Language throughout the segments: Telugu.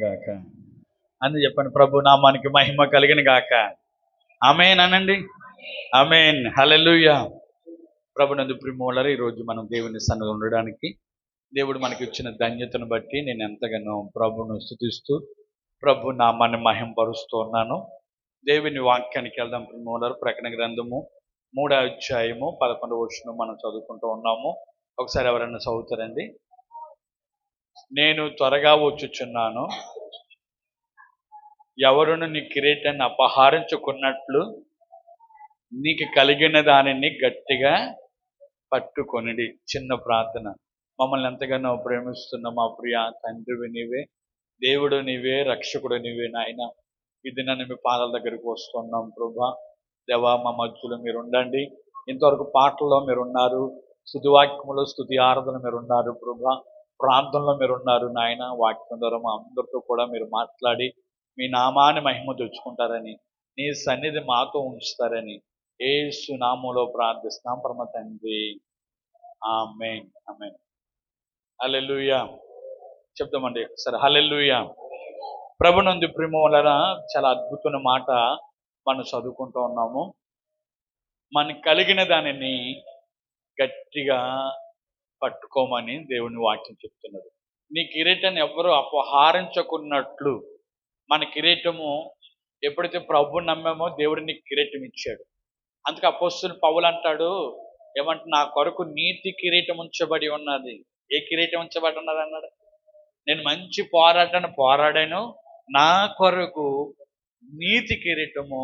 గాక. అని చెప్పండి, ప్రభు నామానికి మహిమ కలిగిన గాక. ఆమేన్ అనండి. ఆమేన్. హల్లెలూయా. ప్రభునందు ప్రియులారా, ఈరోజు మనం దేవుని సన్నిధిలో ఉండడానికి దేవుడు మనకి ఇచ్చిన ధన్యతను బట్టి నేను ఎంతగానో ప్రభువును స్తుతిస్తూ ప్రభు నామాన్ని మహింపరుస్తూ ఉన్నాను. దేవుని వాక్యానికి వెళ్దాం ప్రియులారా. ప్రకటన గ్రంథము 3వ అధ్యాయము 11వ వచనం మనం చదువుకుంటూ ఉన్నాము. ఒకసారి ఎవరైనా చదువుతారండి. నేను త్వరగా వచ్చుచున్నాను, ఎవరును నీ కిరీటాన్ని అపహరించుకున్నట్లు నీకు కలిగిన దానిని గట్టిగా పట్టుకొనిడి. చిన్న ప్రార్థన. మమ్మల్ని ఎంతగానో ప్రేమిస్తున్న మా ప్రియ తండ్రివి నీవే, దేవుడు నీవే, రక్షకుడు నీవే నాయన. ఇది నన్ను మీ పాదాల దగ్గరికి వస్తున్నాం ప్రభా. దేవా, మా మధ్యలో మీరు ఉండండి. ఇంతవరకు పాటల్లో మీరున్నారు, స్తుతివాక్యములో స్తుతి ఆరాధన మీరున్నారు ప్రభా, ప్రాంతంలో మీరున్నారు నాయన. వాక్యం ద్వారా మా అందరితో కూడా మీరు మాట్లాడి మీ నామాన్ని మహిమ తెచ్చుకుంటారని, నీ సన్నిధి మాతో ఉంచుతారని యేసు నామములో ప్రార్థిస్తున్నాం పరమ తండ్రి. ఆమేన్. ఆమేన్. హల్లెలూయా. చెప్తామండి సరే. హల్లెలూయా. ప్రభునందు ప్రియులారా, చాలా అద్భుతమైన మాట మనం చదువుకుంటూ ఉన్నాము. మనకు కలిగిన దానిని గట్టిగా పట్టుకోమని దేవుని వాక్యం చెప్తున్నది. నీ కిరీటాన్ని ఎవరు అపహరించుకున్నట్లు. మన కిరీటము ఎప్పుడైతే ప్రభువుని నమ్మామో దేవుడు నీకు కిరీటం ఇచ్చాడు. అందుకే అపోస్తలుడు పౌలు అంటాడు, ఏమంటే నా కొరకు నీతి కిరీటం ఉంచబడి ఉన్నది. ఏ కిరీటం ఉంచబడి ఉన్నది అన్నాడు? నేను మంచి పోరాటాన్ని పోరాడాను, నా కొరకు నీతి కిరీటము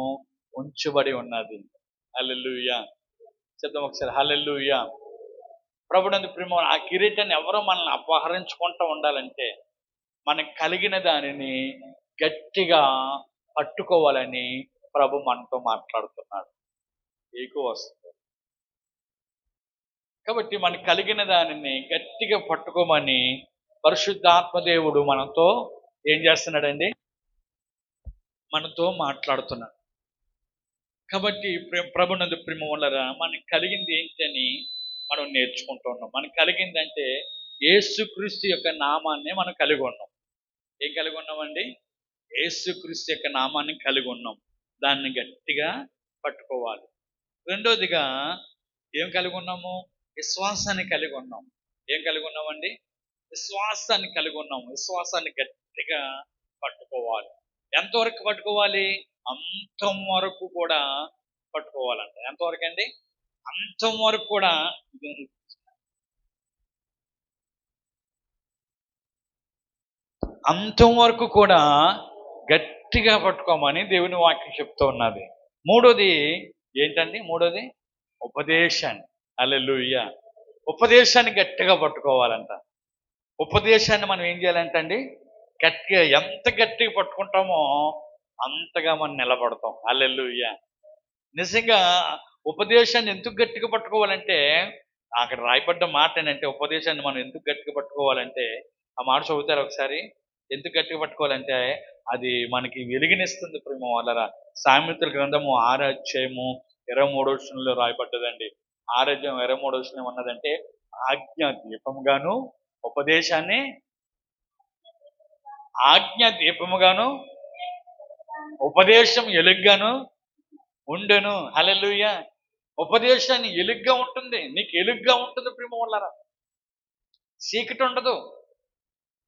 ఉంచబడి ఉన్నది. హల్లెలూయా. చెప్దాం ఒకసారి. హల్లెలూయా. ప్రభునందు ప్రియులారా, ఆ కిరీటాన్ని ఎవరో మనల్ని అపహరించుకుంటూ ఉండాలంటే మనకు కలిగిన దానిని గట్టిగా పట్టుకోవాలని ప్రభు మనతో మాట్లాడుతున్నాడు. ఎక్కువ వస్తుంది కాబట్టి మనకు కలిగిన దానిని గట్టిగా పట్టుకోమని పరిశుద్ధాత్మదేవుడు మనతో ఏం చేస్తున్నాడండి? మనతో మాట్లాడుతున్నాడు. కాబట్టి ప్రభునందు ప్రియులారా, మనకు కలిగింది ఏంటని మనం నేర్చుకుంటూ ఉన్నాం. మనకు కలిగిందంటే యేసుక్రీస్తు యొక్క నామాన్ని మనం కలిగి ఉన్నాం. ఏం కలిగి ఉన్నామండి? యేసుక్రీస్తు యొక్క నామాన్ని కలిగి ఉన్నాం. దాన్ని గట్టిగా పట్టుకోవాలి. రెండోదిగా ఏం కలిగి ఉన్నాము? విశ్వాసాన్ని కలిగి ఉన్నాం. ఏం కలిగి ఉన్నామండి? విశ్వాసాన్ని కలిగి ఉన్నాము. విశ్వాసాన్ని గట్టిగా పట్టుకోవాలి. ఎంతవరకు పట్టుకోవాలి? అంతం వరకు కూడా పట్టుకోవాలంట. ఎంతవరకు అండి? అంతం వరకు కూడా. అంతం వరకు కూడా గట్టిగా పట్టుకోమని దేవుని వాక్యం చెప్తూ ఉన్నది. మూడోది ఏంటండి? మూడోది ఉపదేశాన్ని. హల్లెలూయా. ఉపదేశాన్ని గట్టిగా పట్టుకోవాలంట. ఉపదేశాన్ని మనం ఏం చేయాలంటండి? గట్టిగా, ఎంత గట్టిగా పట్టుకుంటామో అంతగా మనం నిలబడతాం. హల్లెలూయా. నిజంగా ఉపదేశాన్ని ఎందుకు గట్టిగా పట్టుకోవాలంటే, అక్కడ రాయబడ్డ మాట ఏంటంటే, ఉపదేశాన్ని మనం ఎందుకు గట్టిగా పట్టుకోవాలంటే, ఆ మాట చదువుతారు ఒకసారి. ఎందుకు గట్టిగా పట్టుకోవాలంటే అది మనకి వెలుగునిస్తుంది ప్రేమ వాళ్ళరా. సామెతల గ్రంథము 6వ అధ్యాయము 23వ వచనంలో రాయబడ్డదండి. 6వ అధ్యాయం 23వ వచనం ఉన్నదంటే, ఆజ్ఞ దీపముగాను ఉపదేశాన్ని, ఆజ్ఞ దీపముగాను ఉపదేశం ఎలుగ్గాను ఉండెను. హల్లెలూయా. ఉపదేశాన్ని ఎలుగ్గా ఉంటుంది, నీకు ఎలుగ్గా ఉంటుంది ప్రేమ వాళ్ళరా. చీకటి ఉండదు.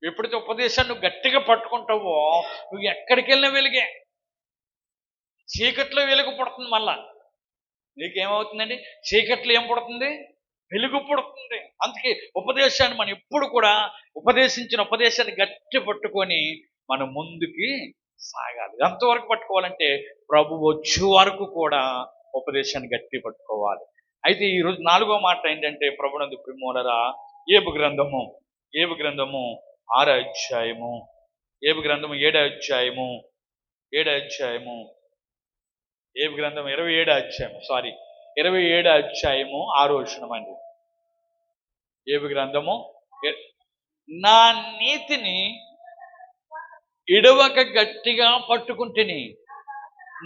ఎప్పుడైతే ఉపదేశాన్ని నువ్వు గట్టిగా పట్టుకుంటావో నువ్వు ఎక్కడికి వెళ్ళినా వెలుగే. చీకట్లో వెలుగు పుడుతుంది. మళ్ళా నీకేమవుతుందండి? చీకట్లో ఏం పుడుతుంది? వెలుగు పుడుతుంది. అందుకే ఉపదేశాన్ని మనం ఎప్పుడు కూడా ఉపదేశించిన ఉపదేశాన్ని గట్టి పట్టుకొని మనం ముందుకి సాగాలి. ఎంతవరకు పట్టుకోవాలంటే ప్రభు వచ్చే వరకు కూడా ఉపదేశాన్ని గట్టి పట్టుకోవాలి. అయితే ఈరోజు 4వ మాట ఏంటంటే, ప్రభునందు ప్రియులారా, ఏబు గ్రంథము 6వ అధ్యాయము, ఏబు గ్రంథము 7వ అధ్యాయము, ఏబు గ్రంథం 27వ అధ్యాయం, 27వ అధ్యాయము 6వ వచనం అండి. ఏబు గ్రంథము, నా నీతిని ఇడవక గట్టిగా పట్టుకుంటుని,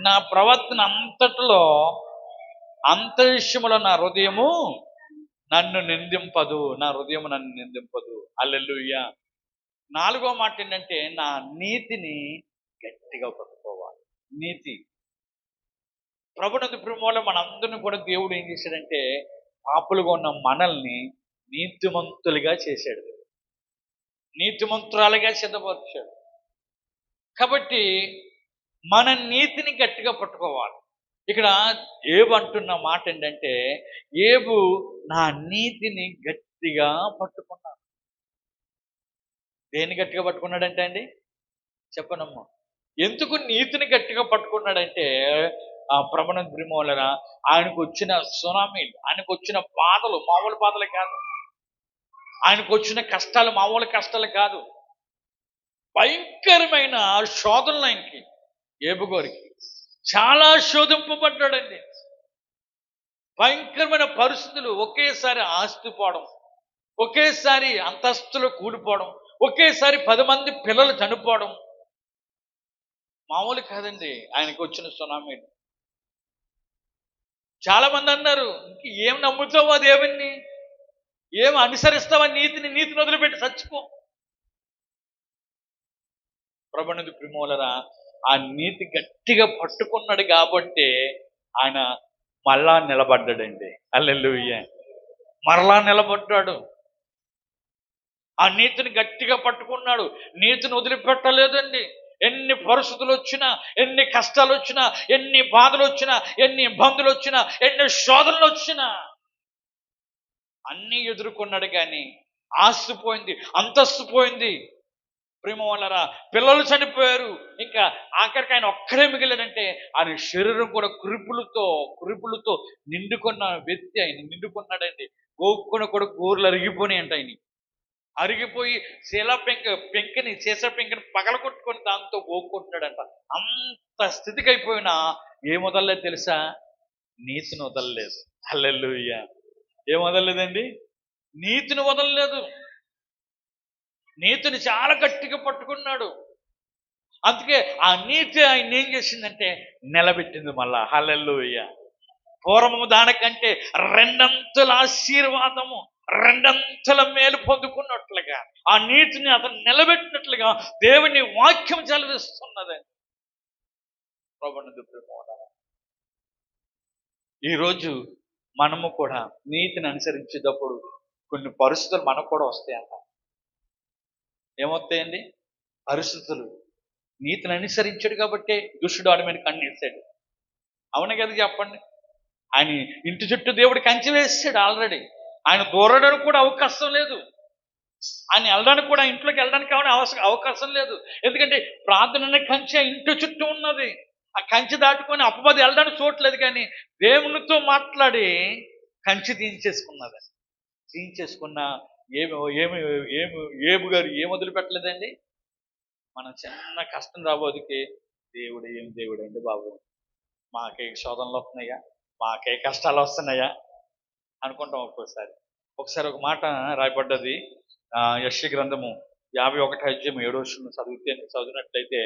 నా ప్రవర్తన అంతటిలో అంతరిక్షములో నా హృదయము నన్ను నిందింపదు. హల్లెలూయా. నాలుగో మాట ఏంటంటే నా నీతిని గట్టిగా పట్టుకోవాలి. నీతి ప్రభునందు ప్రేమలో మనందరిని కూడా దేవుడు ఏం చేశాడంటే పాపులుగా ఉన్న మనల్ని నీతిమంతులుగా చేశాడు, నీతిమంతురాలుగా సిద్ధపరిచాడు. కాబట్టి మన నీతిని గట్టిగా పట్టుకోవాలి. ఇక్కడ ఏబు అంటున్న మాట ఏంటంటే ఏబు నా నీతిని గట్టిగా పట్టుకున్నాడు. దేన్ని గట్టిగా పట్టుకున్నాడంటే అండి చెప్పనమ్మా, ఎందుకు నీతిని గట్టిగా పట్టుకున్నాడంటే ప్రభునందు ప్రేమోలరా ఆయనకు వచ్చిన సునామీలు, ఆయనకు వచ్చిన బాధలు మామూలు బాధలు కాదు, ఆయనకు వచ్చిన కష్టాలు మామూలు కష్టాలు కాదు, భయంకరమైన శోధనలు ఆయనకి. ఏబు గారికి చాలా శోధింపబడ్డాడండి. భయంకరమైన పరిస్థితులు, ఒకేసారి ఆస్తి పోవడం, ఒకేసారి అంతస్తులు కూలిపోవడం, ఒకేసారి 10 మంది పిల్లలు చనిపోవడం మామూలు కాదండి ఆయనకు వచ్చిన సునామీలు. చాలా మంది అన్నారు, ఏం నమ్ముతావు ఆ దేవుణ్ణి, ఏం అనుసరిస్తావా నీతిని వదిలిపెట్టి చచ్చిపో. ప్రభునందు ప్రేమోలరా ఆ నీతి గట్టిగా పట్టుకున్నాడు కాబట్టి ఆయన మళ్ళా నిలబడ్డాడండి. హల్లెలూయా, మరలా నిలబడ్డాడు. ఆ నీతిని గట్టిగా పట్టుకున్నాడు, నీతిని వదిలిపెట్టలేదండి. ఎన్ని పరిస్థితులు వచ్చినా, ఎన్ని కష్టాలు వచ్చినా, ఎన్ని బాధలు వచ్చినా, ఎన్ని ఇబ్బందులు వచ్చినా, ఎన్ని శోధనలు వచ్చినా అన్నీ ఎదుర్కొన్నాడు. కానీ ఆస్తి పోయింది, అంతస్తు పోయింది, ప్రేమ వల్లరా పిల్లలు చనిపోయారు, ఇంకా ఆఖరికి ఆయన ఒక్కడే మిగిలాడంటే ఆయన శరీరం కూడా కురుపులతో నిండుకున్న వ్యక్తి. ఆయన నిండుకున్నాడండి. గోక్కున కూడా గోర్లు అరిగిపోయినాయి అంట. ఆయన అరిగిపోయి సీసా పెంకని పగలగొట్టుకొని దాంతో గోక్కుంటున్నాడంట. అంత స్థితికి అయిపోయినా ఏం వదలలేదు తెలుసా, నీతిని వదలలేదు. హల్లెలూయా, ఏం వదలలేదండి, నీతిని వదలలేదు. నీతిని చాలా గట్టిగా పట్టుకున్నాడు. అందుకే ఆ నీతి ఆయన ఏం చేసిందంటే నిలబెట్టింది మళ్ళా. హల్లెలూయా, పూర్వము దానికంటే 2 అంతుల ఆశీర్వాదము, 2 అంతుల మేలు పొందుకున్నట్లుగా ఆ నీతిని అతను నిలబెట్టినట్లుగా దేవుని వాక్యం చదివిస్తున్నదండి. ప్రభునందు ప్రేమోలారా ఈరోజు మనము కూడా నీతిని అనుసరించేటప్పుడు కొన్ని పరిస్థితులు మనకు కూడా వస్తాయంట. ఏమొస్తాయండి పరిస్థితులు? నీతిని అనుసరించాడు కాబట్టి దుష్టుడు వాడి మీద కన్నేసాడు. అవును కదా చెప్పండి. ఆయన ఇంటి చుట్టూ దేవుడు కంచె వేసాడు ఆల్రెడీ. ఆయన దూరడానికి కూడా అవకాశం లేదు, ఆయన వెళ్ళడానికి కూడా ఇంట్లోకి వెళ్ళడానికి అవకాశం లేదు. ఎందుకంటే ప్రార్థన కంచె ఇంటి చుట్టూ ఉన్నది. ఆ కంచె దాటుకొని అపవాది వెళ్ళడానికి చూడలేదు. కానీ దేవునితో మాట్లాడి కంచె తీయించేసుకున్నది. తీయించేసుకున్న ఏబు గారు ఏం వదిలిపెట్టలేదండి. మనం చిన్న కష్టం రాబోదుకి దేవుడు ఏం దేవుడు అండి బాబు, మాకే శోధనలు వస్తున్నాయా, మాకే కష్టాలు వస్తున్నాయా అనుకుంటాం. ఒకసారి ఒక మాట రాయబడ్డది యెషయా గ్రంథము 51:7 చదివినట్లయితే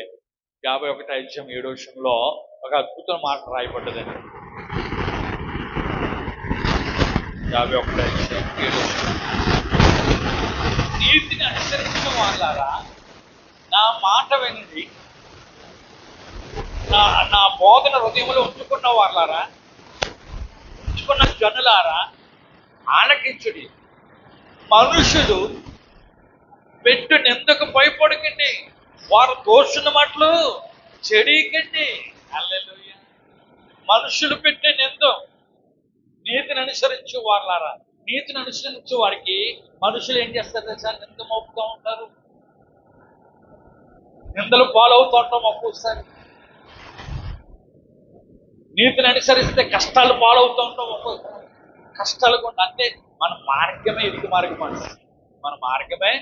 51:7 ఒక అద్భుతమైన మాట రాయబడ్డదండి. 51:7 నీతిని అనుసరించిన వాళ్ళారా నా మాట వినండి, నా బోధన హృదయంలో ఉంచుకున్న వాళ్ళారా, ఉంచుకున్న జనులారా ఆలకించుడి. మనుషులు పెట్టు నిందకు భయపడకండి, వారు దోషున్న మాటలు చెడికండి. హల్లెలూయా, మనుషులు పెట్టే నింద నీతిని అనుసరించు వాళ్ళారా. నీతిని అనుసరించు వారికి మనుషులు ఏం చేస్తారు తెలుసా, నింద మోపుతూ ఉంటారు, నిందలు పాలవుతూ ఉంటాం. ఒక్కోసారి నీతిని అనుసరిస్తే కష్టాలు పాలవుతూ ఉంటాం. ఒక్కోసారి కష్టాలు కూడా అంటే మన మార్గమే ఇరుకు మార్గం అంట. మన మార్గమే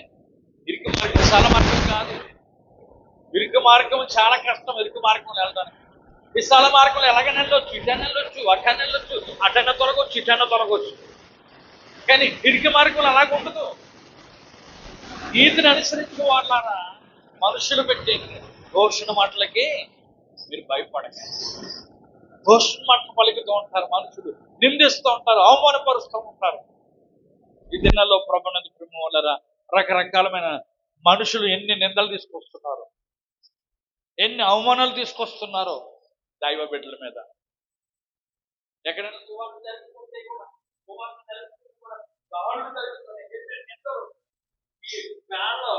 ఇరుకు మార్గం, చాలా మార్గం కాదు. ఇరుకు మార్గం చాలా కష్టం. ఇరుకు మార్గంలో వెళ్ళడానికి విశాల మార్గంలో ఎలాగైనా వెళ్ళొచ్చు, ఇటైనా వెళ్ళొచ్చు, అటైనా వెళ్ళొచ్చు, అటైనా తొలగొచ్చు, ఇటైనా తొలగొచ్చు. కానీ ఇరుకు మార్గంలో అలాగ ఉండదు. నీతిని అనుసరించే వాళ్ళారా మనుషులు పెట్టే దోషణ మాటలకి మీరు భయపడకండి. దోషణ మాటలు పలుకుతూ ఉంటారు, మనుషులు నిందిస్తూ ఉంటారు, అవమానపరుస్తూ ఉంటారు. ఈ దినాల్లో ప్రభునందు ప్రేమ వల్ల రకరకాలమైన మనుషులు ఎన్ని నిందలు తీసుకొస్తున్నారు, ఎన్ని అవమానాలు తీసుకొస్తున్నారో దైవ బిడ్డల మీద. ఎక్కడైనా సువార్త జరుగుతుంటే కూడా, సువార్త జరుగుతుంటే కూడా దాడులు జరుగుతున్నాయి. నిందలు, ఈ ఫ్యాన్లో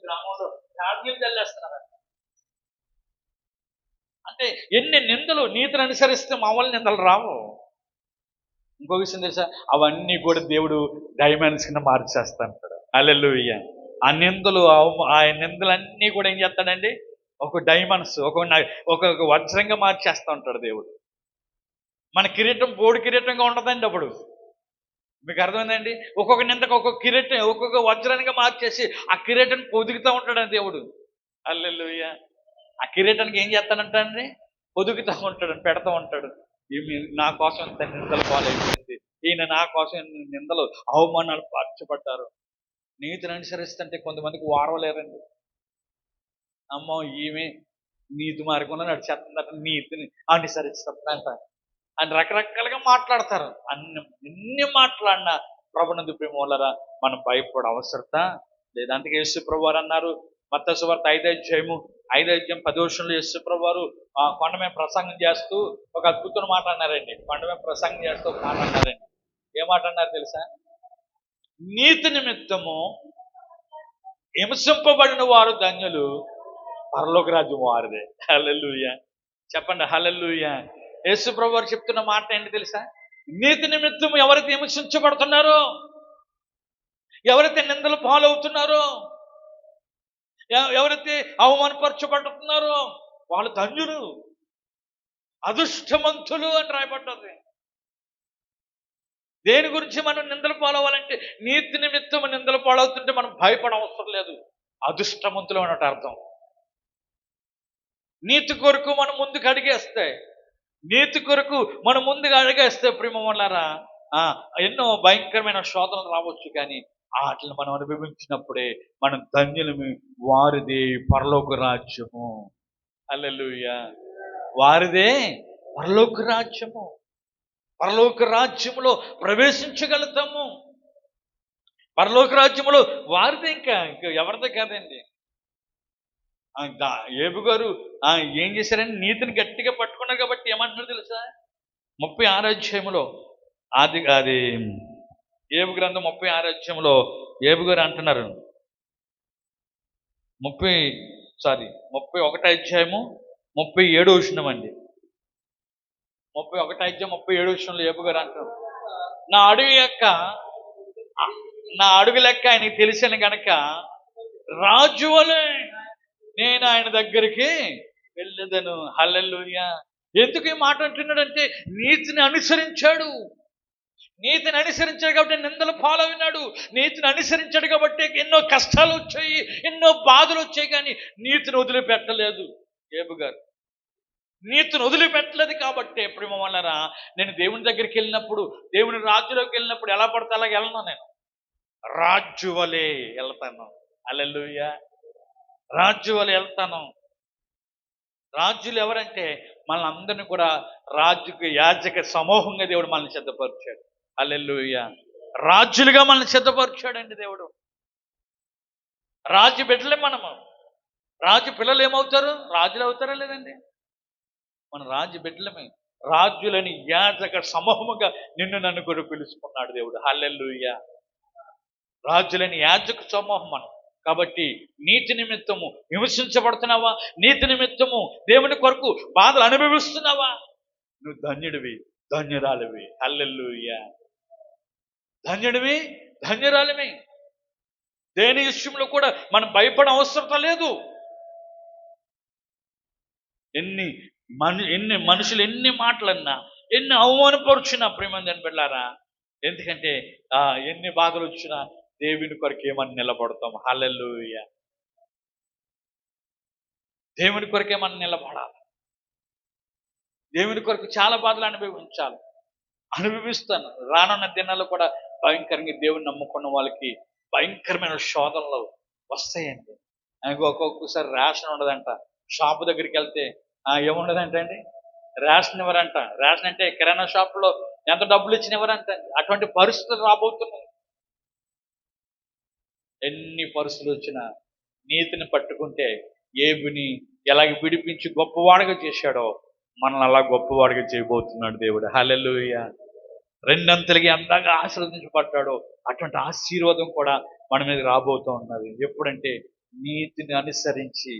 గ్రామంలో ఫ్యాన్లు చల్లేస్తున్నారు. అంటే ఎన్ని నిందలు. నీతిని అనుసరిస్తే మామూలు నిందలు రావు. ఇంకో విషయం తెలుసా, అవన్నీ కూడా దేవుడు డైమండ్స్ కింద మార్చేస్తాడు. హల్లెలూయా. ఆ నిందలు, ఆ నిందలన్నీ కూడా ఏం చేస్తాడండి, ఒక డైమండ్స్, ఒక వజ్రంగా మార్చేస్తూ ఉంటాడు దేవుడు. మన కిరీటం బోడి కిరీటంగా ఉండదండి. అప్పుడు మీకు అర్థమైందండి, ఒక్కొక్క నిందకు ఒక్కొక్క కిరీటం, ఒక్కొక్క వజ్రానిగా మార్చేసి ఆ కిరీటాన్ని పొదుగుతూ ఉంటాడని దేవుడు. హల్లెలూయా. ఆ కిరీటానికి ఏం చేస్తాడంటే పొదుగుతూ ఉంటాడు, పెడతా ఉంటాడు. నా కోసం ఇంత నిందలు పాలైపోయింది, ఈయన నా కోసం ఎన్ని నిందలు అవమానాలు పార్చబడ్డారు. నీతిని అనుసరిస్తుంటే కొంతమందికి వారవలేరండి. అమ్మో ఈమె నీతి మార్గంలో నడిచేస్తుందట, నీతిని అనుసరిస్తుందంట అని రకరకాలుగా మాట్లాడతారు. ఎన్ని మాట్లాడినా ప్రభునందు ప్రేమోలరా మనం భయపడ అవసరత లేదు. అందుకే యేసు ప్రభు వారు అన్నారు, మత్తయి సువార్త 5:10 యేసు ప్రభు వారు కొండ మీద ప్రసంగం చేస్తూ ఒక అద్భుతమైన మాట అన్నారండి. కొండ మీద ప్రసంగం చేస్తూ ఒక మాట అన్నారండి. ఏ మాట అన్నారు తెలుసా? నీతి నిమిత్తము హింసింపబడిన వారు ధన్యులు, పరలోక రాజ్యం వారిదే. హల్లెలూయా. చెప్పండి హల్లెలూయా. యేసు ప్రభు వారు చెప్తున్న మాట ఏంటి తెలుసా? నీతి నిమిత్తం ఎవరైతే హింసించబడుతున్నారో, ఎవరైతే నిందలు పాలవుతున్నారో, ఎవరైతే అవమానపరచబడుతున్నారో వాళ్ళు ధన్యులు, అదృష్టవంతులు అని రాయబడ్డది. దేని గురించి మనం నిందలు పాలవ్వాలంటే, నీతి నిమిత్తం నిందలు పాలవుతుంటే మనం భయపడ అవసరం లేదు, అదృష్టవంతులు అన్నట్టు అర్థం. నీతి కొరకు మనం ముందుకు అడిగేస్తే, నీతి కొరకు మనం ముందుగా అడిగేస్తే ప్రేమలారా ఎన్నో భయంకరమైన శోధనలు రావచ్చు, కానీ వాటిని మనం అనుభవించినప్పుడే మనం ధన్యులము. వారిదే పరలోక రాజ్యము. హల్లెలూయా. వారిదే పరలోక రాజ్యము. పరలోక రాజ్యములో ప్రవేశించగలుగుతాము. పరలోక రాజ్యములో వారిదే, ఇంకా ఎవరిదే కాదండి. ఏబు గారు ఏం చేశారని నీతిని గట్టిగా పట్టుకున్నారు కాబట్టి ఏమంటున్నారు తెలుసా? 36వ అధ్యాయంలో అది ఏబు గ్రంథం 36వ అధ్యాయంలో ఏబు గారు అంటున్నారు, 31వ అధ్యాయము 37వ వచనం అండి. 31వ అధ్యాయం 37వ వచనంలో ఏబు గారు అంటున్నారు, నా అడుగు లెక్క ఆయనకి తెలిసిన గనక రాజు వలె నేను ఆయన దగ్గరికి వెళ్ళేదను. హల్లెలూయా. ఎందుకు ఈ మాట అంటున్నాడంటే, నీతిని అనుసరించాడు. నీతిని అనుసరించాడు కాబట్టి నిందలు పాలవినాడు. నీతిని అనుసరించాడు కాబట్టి ఎన్నో కష్టాలు వచ్చాయి, ఎన్నో బాధలు వచ్చాయి, కానీ నీతిని వదిలిపెట్టలేదు ఏబు గారు. నీతిని వదిలిపెట్టలేదు కాబట్టి ప్రేమ వల్లరా నేను దేవుని దగ్గరికి వెళ్ళినప్పుడు, దేవుని రాజ్యంలోకి వెళ్ళినప్పుడు ఎలా పడితే అలాగే వెళ్ళను. నేను రాజు వలె వెళ్తాను. హల్లెలూయా. రాజు వలె వెళ్తాను. రాజులు ఎవరంటే మనల్ని అందరినీ కూడా రాజుకి యాజక సమూహంగా దేవుడు మనల్ని సిద్ధపరిచాడు. హల్లెలూయా. రాజులుగా మనల్ని సిద్ధపరిచాడండి దేవుడు. రాజు బిడ్డలే మనము. రాజు పిల్లలు ఏమవుతారు? రాజులు అవుతారా లేదండి? మన రాజు బిడ్డలమే. రాజులని యాజక సమూహముగా నిన్ను నన్ను కూడా పిలుచుకున్నాడు దేవుడు. హల్లెలూయా. రాజులని యాజక సమూహం మనం. కాబట్టి నీతి నిమిత్తము విమర్శించబడుతున్నావా? నీతి నిమిత్తము దేవుని కొరకు బాధలు అనుభవిస్తున్నావా? నువ్వు ధన్యుడివి, ధన్యురాలివి. హల్లెలూయా. ధన్యుడివి, ధన్యురాలివి. దేని విషయంలో కూడా మనం భయపడ అవసరం లేదు. ఎన్ని మనుషులు ఎన్ని మాటలన్నా, ఎన్ని అవమానపరుచినా ప్రేమందని బిడ్డలారా, ఎందుకంటే ఎన్ని బాధలు వచ్చినా దేవుని కొరకు ఏమని నిలబడతాం. హల్లెలూయా. దేవుని కొరకే మనం నిలబడాలి. దేవుని కొరకు చాలా బాధలు అనుభవిస్తాను. రానున్న దినాల్లో కూడా భయంకరంగా దేవుని నమ్ముకున్న వాళ్ళకి భయంకరమైన శోధనలు వస్తాయండి. ఒక్కొక్కసారి రేషన్ ఉండదంట. షాపు దగ్గరికి వెళ్తే ఏముండదంట అండి, రేషన్ ఇవ్వరంట. రేషన్ అంటే కిరాణా షాపులో ఎంత డబ్బులు ఇచ్చిన ఇవ్వరంట. అటువంటి పరిస్థితులు రాబోతున్నాయి. ఎన్ని పరిస్థితులు వచ్చినా నీతిని పట్టుకుంటే ఏబుని ఎలాగ విడిపించి గొప్పవాడిగా చేశాడో మనల్ని అలా గొప్పవాడిగా చేయబోతున్నాడు దేవుడు. హల్లెలూయా. రెండంతలుగా ఎంతగా ఆశీర్వదించబడ్డాడో అటువంటి ఆశీర్వాదం కూడా మన మీద రాబోతూ ఉన్నది. ఎప్పుడంటే నీతిని అనుసరించి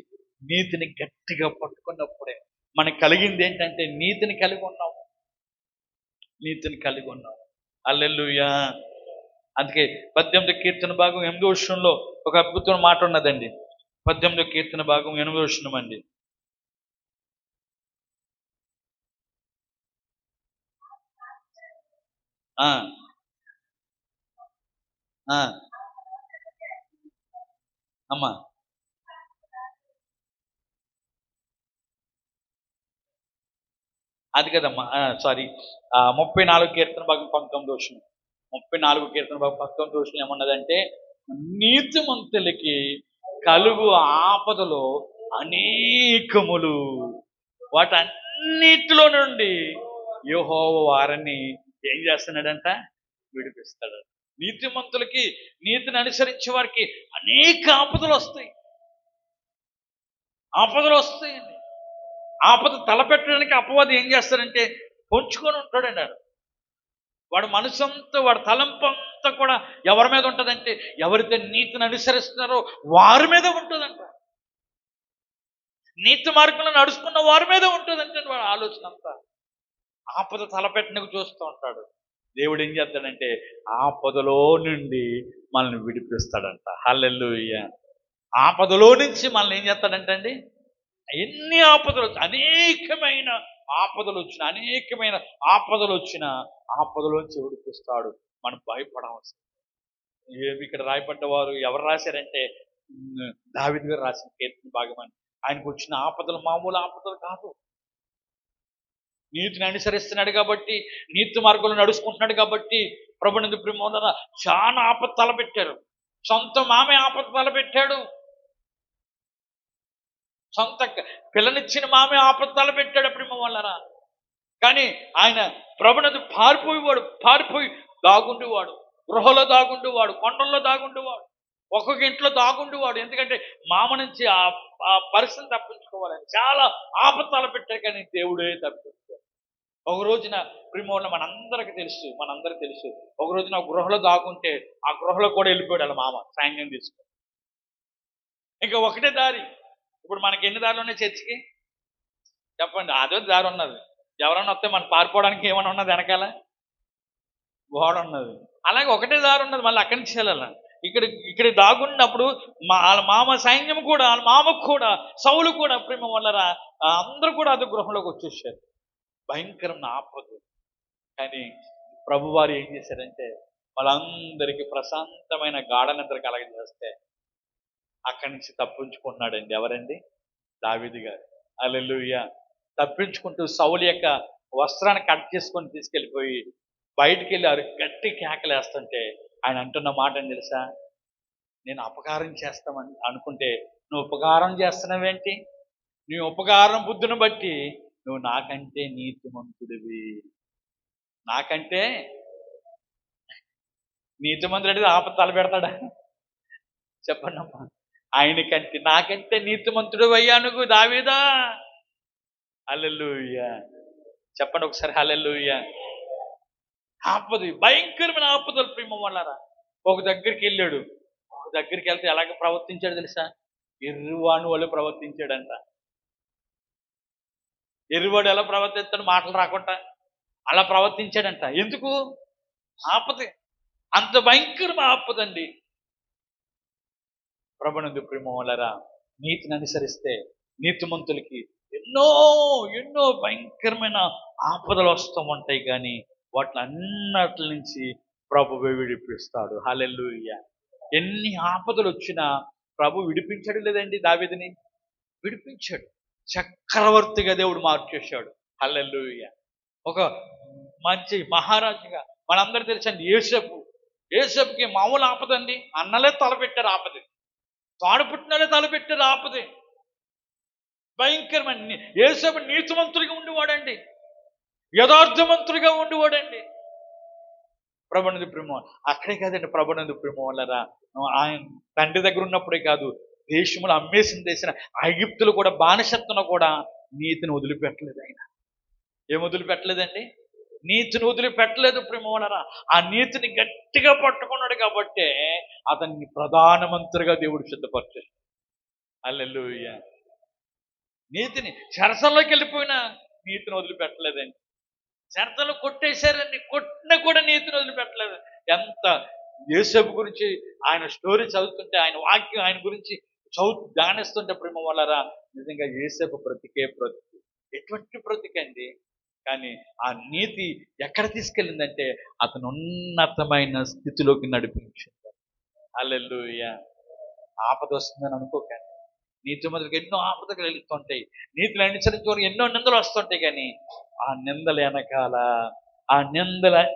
నీతిని గట్టిగా పట్టుకున్నప్పుడే. మనకు కలిగింది ఏంటంటే నీతిని కలిగి ఉన్నాము. నీతిని కలిగి ఉన్నాము. హల్లెలూయా. అందుకే 18వ కీర్తన భాగం 8వ వచనంలో ఒక అద్భుతమైన మాట ఉన్నదండి. 18వ కీర్తన భాగం 8వ వచనం అండి. ఆ ఆ అమ్మా అది కదమ్మా, సారీ, 34 కీర్తన భాగం 19వ వచనం. 34 కీర్తన భాగం 19వ వచనం ఏమన్నదంటే, నీతిమంతులకి కలుగు ఆపదలో అనేకములు, వాటన్నిటిలో నుండి యెహోవా వారిని ఏం చేస్తున్నాడంట? విడిపిస్తాడు. నీతిమంతులకి, నీతిని అనుసరించే వారికి అనేక ఆపదలు వస్తాయి. ఆపదలు వస్తాయండి. ఆపద తలపెట్టడానికి అపవాది ఏం చేస్తాడంటే పొంచుకొని ఉంటాడండి. వాడు మనసంతా, వాడి తలంపంతా కూడా ఎవరి మీద ఉంటుందంటే ఎవరైతే నీతిని అనుసరిస్తున్నారో వారి మీద ఉంటుందంట. నీతి మార్గంలో నడుచుకున్న వారి మీద ఉంటుందంటే వాడి ఆలోచన అంతా. ఆపద తలపెట్టడానికి చూస్తూ ఉంటాడు. దేవుడు ఏం చేస్తాడంటే ఆపదలో నుండి మనల్ని విడిపిస్తాడంట. హల్లెలూయా. ఆపదలో నుంచి మనల్ని ఏం చేస్తాడంటే అండి, ఎన్ని ఆపదలు, అనేకమైన ఆపదలు వచ్చిన ఆపదలోంచి విడిపిస్తాడు. మనం భయపడవలసిన. ఇక్కడ రాయబడ్డవారు ఎవరు రాశారంటే దావీదు గారు రాసిన కీర్తన భాగం అని. ఆయనకు వచ్చిన ఆపదలు మామూలు ఆపదలు కాదు. నీతిని అనుసరిస్తున్నాడు కాబట్టి, నీతి మార్గంలో నడుచుకుంటున్నాడు కాబట్టి ప్రభునందు ప్రియమైన చాలా ఆపద తలపెట్టారు. సొంత మామే ఆపద తలపెట్టాడు. సొంత పిల్లనిచ్చిన మామే ఆపద తలపెట్టాడు ప్రేమ వాళ్ళరా. కానీ ఆయన ప్రభునందు పారిపోయి దాగుండేవాడు. గృహలో దాగుండేవాడు, కొండల్లో దాగుండేవాడు, ఒక్కొక్క ఇంట్లో దాగుండేవాడు. ఎందుకంటే మామ నుంచి ఆ పరిస్థితిని తప్పించుకోవాలని చాలా ఆపద తలపెట్టారు. కానీ దేవుడే తప్పించాడు. ఒక రోజున ప్రేమ మనందరికి తెలుసు ఒక రోజున గృహలో దాగుంటే ఆ గృహలో కూడా వెళ్ళిపోయాడు వాళ్ళ మామ సాయంత్రం తీసుకుని. ఇంకా ఒకటే దారి. ఇప్పుడు మనకి ఎన్ని దారులు ఉన్నాయి చర్చికి చెప్పండి? అదే దారి ఉన్నది. ఎవరన్నా వస్తే మనం పారిపోవడానికి ఏమైనా ఉన్నది? వెనకాల గోడ ఉన్నది. అలాగే ఒకటే దారి ఉన్నది. మళ్ళీ అక్కడి నుంచి వెళ్ళాల. ఇక్కడ దాగున్నప్పుడు వాళ్ళ మామ సైన్యం కూడా, వాళ్ళ మామకు కూడా, సౌలు కూడా ప్రేమ వల్లరా అందరూ కూడా అదే గృహంలోకి వచ్చేసారు. భయంకరమైన ఆపద. కానీ ప్రభువారు ఏం చేశారంటే వాళ్ళందరికీ ప్రశాంతమైన గాఢ నిద్ర కలగజేస్తే అక్కడి నుంచి తప్పించుకున్నాడండి. ఎవరండి? దావీదు గారు. హల్లెలూయా. తప్పించుకుంటూ సౌలు యొక్క వస్త్రాన్ని కట్ చేసుకొని తీసుకెళ్ళిపోయి బయటికి వెళ్ళి గట్టి కేకలేస్తుంటే ఆయన అంటున్న మాట ఏం తెలుసా? నేను అపకారం చేస్తామని అనుకుంటే నువ్వు ఉపకారం చేస్తున్నావేంటి? నీ ఉపకారం బుద్ధిని బట్టి నువ్వు నాకంటే నీతిమంతుడివి. నాకంటే నీతిమంతుడు అంటే ఆపద తలపెడతాడా? చెప్పండి అమ్మా. ఆయనకంటే నాకంటే నీతిమంతుడు అయ్యా నువ్వు దావీదా. హల్లెలూయా. చెప్పండి ఒకసారి హల్లెలూయా. ఆపద, భయంకరమైన ఆపదలు ప్రేమ వాళ్ళరా. ఒక దగ్గరికి వెళ్ళాడు. ఒక దగ్గరికి వెళ్తే ఎలాగ ప్రవర్తించాడు తెలుసా? ఎర్రివాణి వాళ్ళు ప్రవర్తించాడంట. ఎర్రివాడు ఎలా ప్రవర్తిస్తాడు? మాటలు రాకుండా అలా ప్రవర్తించాడంట. ఎందుకు? ఆపద, అంత భయంకరమైన ఆపదండి. ప్రభునందు ప్రేమ వాళ్ళరా, నీతిని అనుసరిస్తే నీతిమంతులకి ఎన్నో భయంకరమైన ఆపదలు వస్తూ ఉంటాయి. కానీ వాటిలన్నిటి నుంచి ప్రభువే విడిపిస్తాడు. హల్లెలూయా. ఎన్ని ఆపదలు వచ్చినా ప్రభు విడిపించాడు లేదండి? దావీదుని విడిపించాడు. చక్రవర్తిగా దేవుడు మార్చేశాడు. హల్లెలూయా. ఒక మంచి మహారాజుగా మనందరూ తెలుసండి. యేసపుకి మామూలు ఆపదండి. అన్నలే తలపెట్టారు ఆపది. తాడు పుట్టినలే తలపెట్టారు ఆపదే. భయంకరమైన యేసపు నీతిమంతుడిగా ఉండేవాడండి. యథార్థవంతుడిగా ఉండేవాడండి. ప్రభునందు ప్రేమ అక్కడే కాదండి, ప్రభునందు ప్రేమ వల్లరా ఆయన తండ్రి దగ్గర ఉన్నప్పుడే కాదు, దేశములు అమ్మేసిన దేశం ఐగుప్తులు కూడా బానిసత్తున కూడా నీతిని వదిలిపెట్టలేదు ఆయన. ఏం వదిలిపెట్టలేదండి? నీతిని వదిలిపెట్టలేదు ప్రేమ వల్లరా. ఆ నీతిని గట్టిగా పట్టుకున్నాడు కాబట్టే అతన్ని ప్రధానమంత్రిగా దేవుడు సిద్ధపరిచాడు. హల్లెలూయా. నీతిని చెరసల్లోకి వెళ్ళిపోయినా నీతిని వదిలిపెట్టలేదండి. చెరసలో కొట్టేశారండి, కొట్టినా కూడా నీతిని వదిలిపెట్టలేదు. ఎంత యేసేపు గురించి ఆయన స్టోరీ చదువుతుంటే, ఆయన వాక్యం ఆయన గురించి ధ్యానిస్తుంటే ప్రేమ వల్లరా నిజంగా యేసేపు బ్రతికే బ్రతుకు ఎటువంటి బ్రతికండి. కానీ ఆ నీతి ఎక్కడ తీసుకెళ్ళిందంటే అతను ఉన్నతమైన స్థితిలోకి నడిపించింది. హల్లెలూయా. ఆపద వస్తుందని అనుకోకండి. నీతి మొదలుగా ఎన్నో ఆపదలు వెళ్తుంటాయి, నీతిని అనుసరించే ఎన్నో నిందలు వస్తుంటాయి. కానీ ఆ నిందల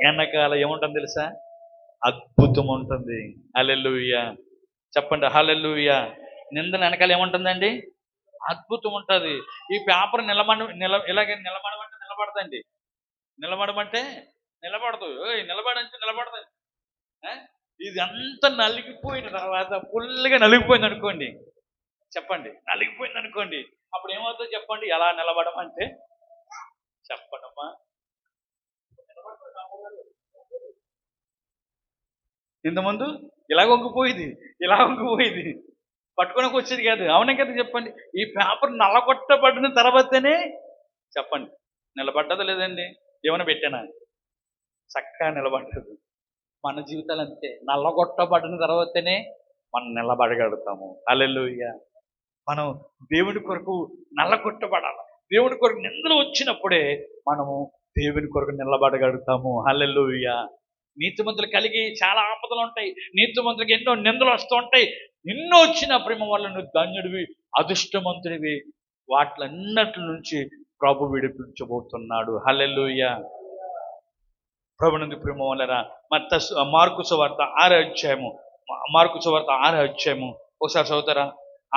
వెనకాల ఏముంటుంది తెలుసా? అద్భుతం ఉంటుంది. హల్లెలూయా. చెప్పండి హల్లెలూయా. నిందల వెనకాల ఏముంటుందండి? అద్భుతం ఉంటుంది. ఈ పేపర్ ఇలాగే నిలబడమంటే నిలబడదండి, నిలబడమంటే నిలబడదు, నిలబడంటే నిలబడదండి. ఇది అంతా నలిగిపోయిన తర్వాత, ఫుల్గా నలిగిపోయింది అనుకోండి, చెప్పండి నలిగిపోయింది అనుకోండి, అప్పుడు ఏమవుతుందో చెప్పండి? ఎలా నిలబడమంటే చెప్పడమ్మా. ఇంతకుముందు ఇలా వంగిపోయేది పట్టుకోడానికి వచ్చేది కాదు. అవునే కదా చెప్పండి? ఈ పేపర్ నల్లగొట్టబడిన తర్వాతనే చెప్పండి నిలబడ్డదా లేదండి? ఏమైనా పెట్టానా? చక్కగా నిలబడ్డదు. మన జీవితాలు అంతే, నల్లగొట్టబడిన తర్వాతనే మనం నిలబడగలుగుతాము. హల్లెలూయా. మనం దేవుని కొరకు నల్లగొట్టబడాలి. దేవుని కొరకు నిందలు వచ్చినప్పుడే మనము దేవుని కొరకు నిలబడగలుగుతాము. హల్లెలూయా. నీతిమంతులు కలిగి చాలా ఆపదలు ఉంటాయి, నీతిమంతులకు ఎన్నో నిందలు వస్తూ ఉంటాయి. ఎన్నో వచ్చిన ప్రేమ వల్ల నువ్వు ధన్యుడివి, అదృష్టవంతుడివి. వాటిలన్నిటి నుంచి ప్రభు విడిపించబోతున్నాడు. హల్లెలూయా. ప్రభునందు ప్రేమ వల్లరా మార్కు సువార్త 6వ అధ్యాయము, మార్కు సువార్త 6వ అధ్యాయము ఒకసారి చదువుతారా?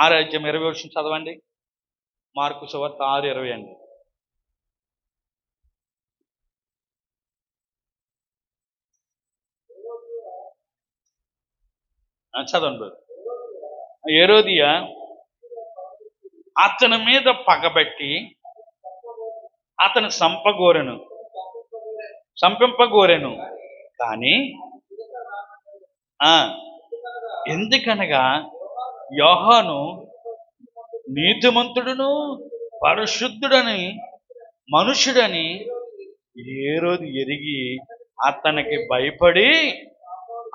6వ అధ్యాయం 20 వచనం చదవండి. మార్కు సువార్త 6:20 అండి. చదవండి. హేరోదియా అతని మీద పగబెట్టి అతను సంపింపగోరెను. కానీ ఎందుకనగా యోహాను నీతిమంతుడును పరిశుద్ధుడని మనుషుడని హేరోదు ఎరిగి అతనికి భయపడి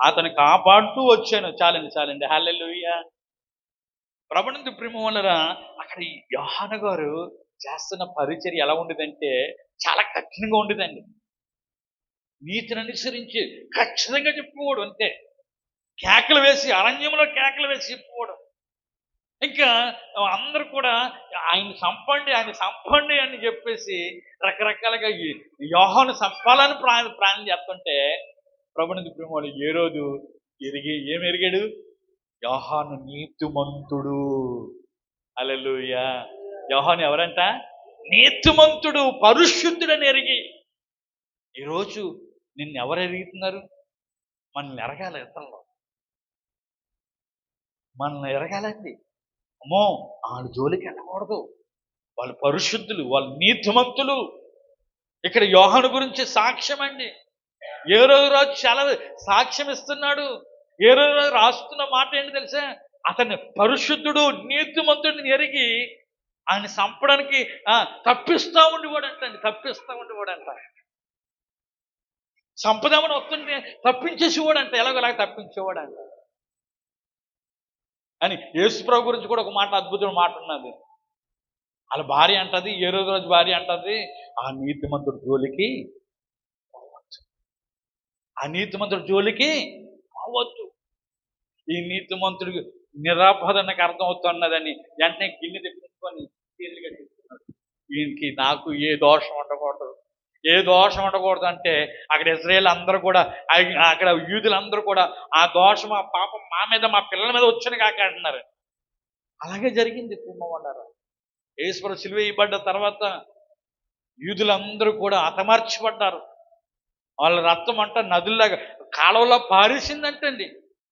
అతను కాపాడుతూ వచ్చాను. చాలండి. హల్లెలూయా. ప్రభునందు ప్రేమ వలన అక్కడ యోహాను గారు చేస్తున్న పరిచర్య ఎలా ఉండేదంటే చాలా కఠినంగా ఉండేదండి. నీతిని అనుసరించి ఖచ్చితంగా చెప్పుకోవడం, అంతే. కేకలు వేసి, అరణ్యంలో కేకలు వేసి చెప్పుకోవడం. ఇంకా అందరూ కూడా ఆయన సంపండి అని చెప్పేసి రకరకాలుగా యోహాను సంపాలని ప్రాణం చేస్తుంటే ప్రభునందు ప్రేమ వాళ్ళు ఏ రోజు ఎరిగాడు? యోహాను నీతిమంతుడు. హల్లెలూయా. యోహాను ఎవరంట? నీతిమంతుడు, పరిశుద్ధుడని ఎరిగి. ఈరోజు నిన్ను ఎవరు ఎరుగుతున్నారు? మనల్ని ఎరగాలి, ఇతరులు మనల్ని ఎరగాలండి. అమ్మో వాళ్ళ జోలికి వెళ్ళకూడదు, వాళ్ళు పరిశుద్ధులు, వాళ్ళు నీతిమంతులు. ఇక్కడ యోహాను గురించి సాక్ష్యం అండి. ఏ రోజు చాలా సాక్ష్యం ఇస్తున్నాడు. ఏ రోజు రాస్తున్న మాట ఏంటి తెలుసా? అతన్ని పరిశుద్ధుడు, నీతిమంతుడిని ఎరిగి ఆయన చంపడానికి తప్పిస్తూ ఉండేవాడంట. సంపదామని వస్తుంటే తప్పించేసేవాడంట, ఎలాగోలాగా తప్పించేవాడంట అని. యేసుప్రభు గురించి కూడా ఒక మాట, అద్భుతమైన మాట ఉన్నది. వాళ్ళ భార్య అంటది, ఏ రోజు భార్య అంటది, ఆ నీతిమంతుడి జోలికి అవ్వద్దు. ఈ నీతిమంతుడికి నిరాపదనకు అర్థం అవుతున్నదని వెంటనే గిన్నె తెప్పించుకొని తీరుగా చెప్తున్నాడు. ఈయనకి నాకు ఏ దోషం ఉండకూడదు అంటే అక్కడ ఇజ్రాయేల్ అందరూ కూడా, అక్కడ యూదులందరూ కూడా ఆ దోషం, ఆ పాపం మా మీద, మా పిల్లల మీద వచ్చని కాక అంటున్నారు. అలాగే జరిగింది కుటుంబం అన్నారు. యేసుప్రభు సిలువ వేయబడ్డ తర్వాత యూదులందరూ కూడా హతమార్చబడ్డారు. వాళ్ళ రక్తం అంట నదుల్లాగా కాలువలో పారేసిందంటండి.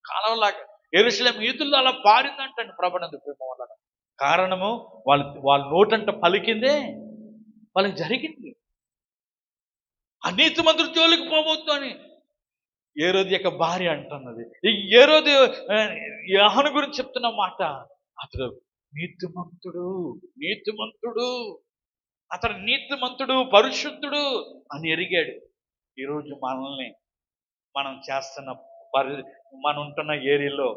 కాలువలాగా యెరూషలేము యూదుల్లో అలా పారిందంటండి ప్రభునందు ప్రేమ వలన. కారణము వాళ్ళ నోటంట పలికిందే వాళ్ళకి జరిగింది. అనీతిమంతుల జోలికి పోవద్దు అని హేరోదు యొక్క భార్య అంటున్నది. ఈ హేరోదు యోహాను గురించి చెప్తున్న మాట, అతడు నీతిమంతుడు, నీతిమంతుడు, అతడు నీతిమంతుడు, పరిశుద్ధుడు అని ఎరిగాడు. ఈరోజు మనల్ని మనం చేస్తున్న మనం ఉంటున్న ఏరియాలో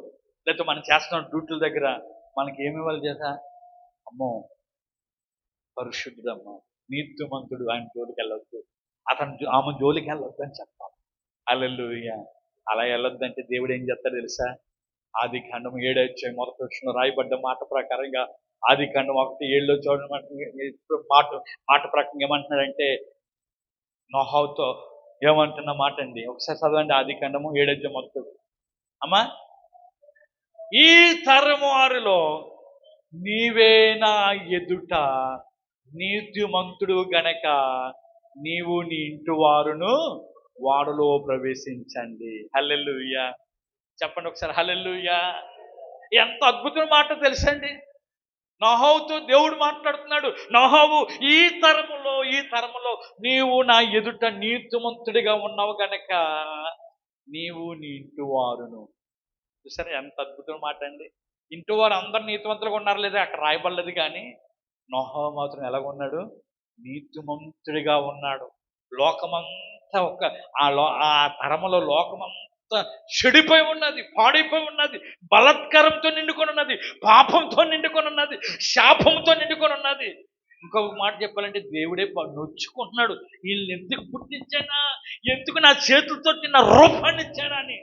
లేకపోతే మనం చేస్తున్న డ్యూటీల దగ్గర మనకి ఏమి ఇవ్వాలి చేసా? అమ్మో పరిశుద్ధుడమ్మా, నీతిమంతుడు, ఆయన జోలికి వెళ్ళొద్దు, ఆమె జోలికి వెళ్ళొద్దు అని చెప్పాలి. హల్లెలూయా. అలా వెళ్ళొద్దంటే దేవుడు ఏం చేస్తాడు తెలుసా? ఆదికాండం 7:1 రాయబడ్డ మాట ప్రకారంగా, ఆదికాండం 1:7 చూడండి. మాట ప్రకారం ఏమంటున్నాడంటే, నోహవుతో ఏమంటున్న మాట అండి, ఒకసారి చదవండి. ఆదికాండము 7:1. అమ్మా, ఈ తరము వారిలో నీవే నా ఎదుట నీతిమంతుడు గనక నీవు నీ ఇంటి వారును వాడలో ప్రవేశించండి. హల్లెలూయా. చెప్పండి ఒకసారి హల్లెలూయా. ఎంత అద్భుతమైన మాట తెలుసండి. నోహవుతో దేవుడు మాట్లాడుతున్నాడు. నోహవు, ఈ తరములో నీవు నా ఎదుట నీతిమంతుడిగా ఉన్నావు గనక నీవు నీ ఇంటి వారును. చూసారా ఎంత అద్భుతమైన మాట అండి. ఇంటి వారు అందరు నీతిమంతులుగా ఉన్నారు లేదా అక్కడ రాయబడలేదు, కానీ నోహవు మాత్రం ఎలాగున్నాడు? నీతిమంతుడిగా ఉన్నాడు. లోకమంతా ఆ తరములో లోకమంతా చెడిపోయి ఉన్నది, పాడైపోయి ఉన్నది, బలాత్కారంతో నిండుకొని ఉన్నది, పాపంతో నిండుకొని ఉన్నది, శాపంతో నిండుకొని ఉన్నది. ఇంకొక మాట చెప్పాలంటే దేవుడే నొచ్చుకుంటున్నాడు. వీళ్ళని ఎందుకు పుట్టించానా, ఎందుకు నా చేతులతో నా రూపాన్ని ఇచ్చానా అని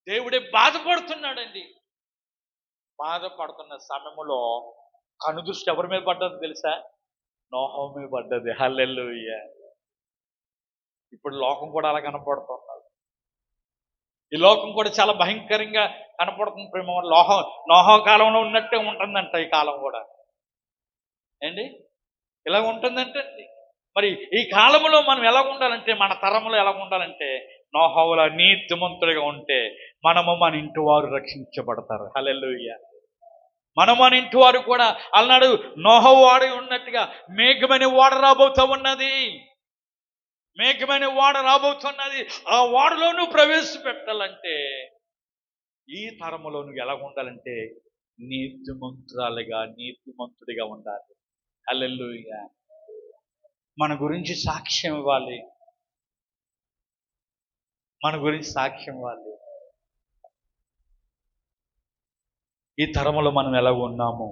దేవుడే బాధపడుతున్నాడండి. బాధపడుతున్న సమయంలో కనుదృష్టి ఎవరి మీద పడ్డది తెలుసా? నోహవు మీద పడ్డది. హల్లెలూయా. ఇప్పుడు లోకం కూడా అలా కనపడుతున్నది. ఈ లోకం కూడా చాలా భయంకరంగా కనపడుతుంది ప్రేమ. నోహవు కాలంలో ఉన్నట్టే ఉంటుందంట ఈ కాలం కూడా. ఏంటి ఇలా ఉంటుందంటే, మరి ఈ కాలంలో మనం ఎలా ఉండాలంటే, మన తరంలో ఎలా ఉండాలంటే, నోహవుల నీతిమంతుడిగా ఉంటే మనము మన ఇంటి వారు రక్షించబడతారు. హల్లెలూయా. మనం మన ఇంటి వారు కూడా అలనాడు నోహవు వాడి ఉన్నట్టుగా మేఘమైన వాడ రాబోతూ ఉన్నది. మేఘమైన వాడ రాబోతున్నది. ఆ వాడలో నువ్వు ప్రవేశపెట్టాలంటే, ఈ తరములో నువ్వు ఎలా ఉండాలంటే నీతిమంతుడిగా ఉండాలి. హల్లెలూయా. మన గురించి సాక్ష్యం ఇవ్వాలి. ఈ తరములో మనం ఎలా ఉన్నాము.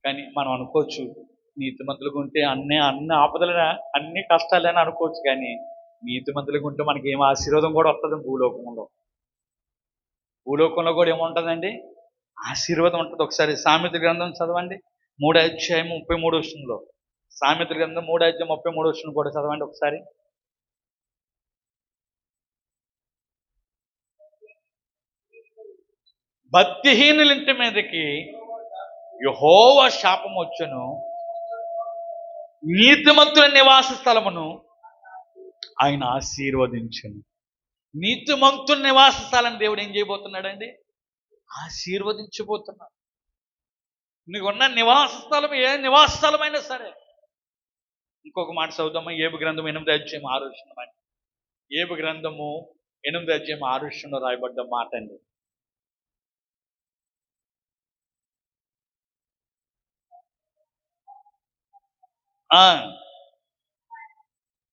కానీ మనం అనుకోవచ్చు, నీతిమంతులుగా ఉంటే అన్ని ఆపదలైనా అన్ని కష్టాలైనా అనుకోవచ్చు, కానీ నీతిమంతులుగా ఉంటే మనకి ఏం ఆశీర్వాదం కూడా వస్తుంది. భూలోకంలో కూడా ఏముంటుందండి? ఆశీర్వాదం ఉంటుంది. ఒకసారి సామెతల గ్రంథం చదవండి, 3:33. సామెతల గ్రంథం 3:33 కూడా చదవండి ఒకసారి. భక్తిహీనుల ఇంటి మీదకి యెహోవా శాపం వచ్చును, నీతిమంతుల నివాస స్థలమును ఆయన ఆశీర్వదించును. నీతిమంతుల నివాస స్థలాన్ని దేవుడు ఏం చేయబోతున్నాడండి? ఆశీర్వదించబోతున్నాడు. నీకున్న నివాస స్థలం ఏ నివాస స్థలమైనా సరే. ఇంకొక మాట చదువుతామా, ఏబు గ్రంథం 8:6. ఏబు గ్రంథము 8:6 రాయబడ్డ మాట అండి.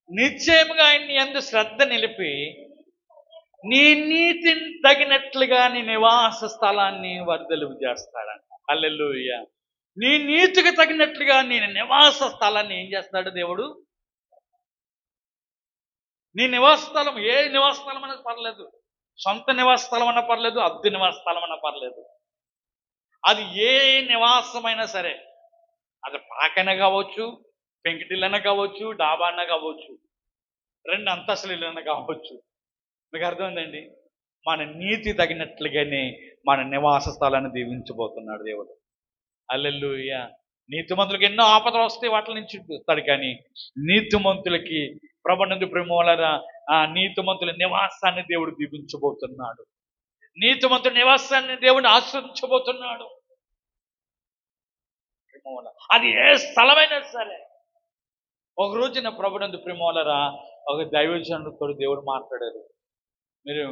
నిశ్చయముగా ఆయన యందు శ్రద్ధ నిలిపి నీ నీతిని తగినట్లుగా నీ నివాస స్థలాన్ని వర్ధలింపు చేస్తాడంట. హల్లెలూయా. నీ నీతికి తగినట్లుగా నీ నివాస స్థలాన్ని ఏం చేస్తాడు దేవుడు? నీ నివాస స్థలం ఏ నివాస స్థలం అనేది పర్లేదు, సొంత నివాస స్థలం అన్నా పర్లేదు, అద్దె నివాస స్థలం అన్నా పర్లేదు, అది ఏ నివాసమైనా సరే, అది పాకైనా కావచ్చు, పెంకిటిల్లైనా కావచ్చు, డాబా అన్నా కావచ్చు, 2 అంతస్తులు ఇల్లైనా కావచ్చు. మీకు అర్థమైందండి? మన నీతి తగినట్లుగానే మన నివాస స్థలాన్ని దీవించబోతున్నాడు దేవుడు. హల్లెలూయా. నీతిమంతులకి ఎన్నో ఆపదలు వస్తాయి, వాటి నుంచి చూస్తాడు. కానీ నీతిమంతులకి ప్రభునందు ప్రేమోలరా ఆ నీతిమంతుల నివాసాన్ని దేవుడు దీవించబోతున్నాడు. నీతిమంతుల నివాసాన్ని దేవుడు ఆశ్రయించబోతున్నాడు. అది ఏ స్థలమైనా సరే. ఒక రోజున ప్రభునందు ప్రేమోలరా ఒక దైవజనుడితో దేవుడు మాట్లాడారు. మీరు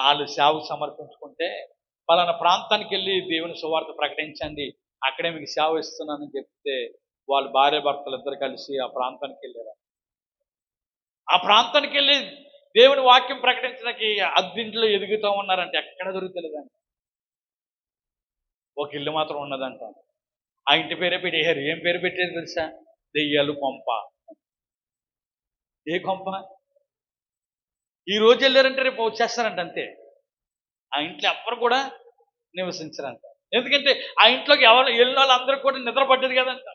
వాళ్ళు సేవకు సమర్పించుకుంటే పలానా ప్రాంతానికి వెళ్ళి దేవుని సువార్త ప్రకటించండి, అక్కడే మీకు సేవ ఇస్తున్నానని చెప్తే వాళ్ళు భార్య భర్తలు ఇద్దరు కలిసి ఆ ప్రాంతానికి వెళ్ళారు. ఆ ప్రాంతానికి వెళ్ళి దేవుని వాక్యం ప్రకటించడానికి అద్దింట్లో ఎదుగుతూ ఉన్నారంటే ఎక్కడ దొరుకుతలేదంట. ఒక ఇల్లు మాత్రం ఉన్నదంట. ఆ ఇంటి పేరే పెట్టేశారు. ఏం పేరు పెట్టేది తెలుసా? దెయ్యాలు కొంప. ఏ కొంప? ఈ రోజు వెళ్ళారంటే రేపు వచ్చేస్తారంట అంతే. ఆ ఇంట్లో ఎవ్వరు కూడా నివసించరంట. ఎందుకంటే ఆ ఇంట్లోకి ఎవరు వెళ్ళిన వాళ్ళు అందరూ కూడా నిద్ర పడ్డది కదంట.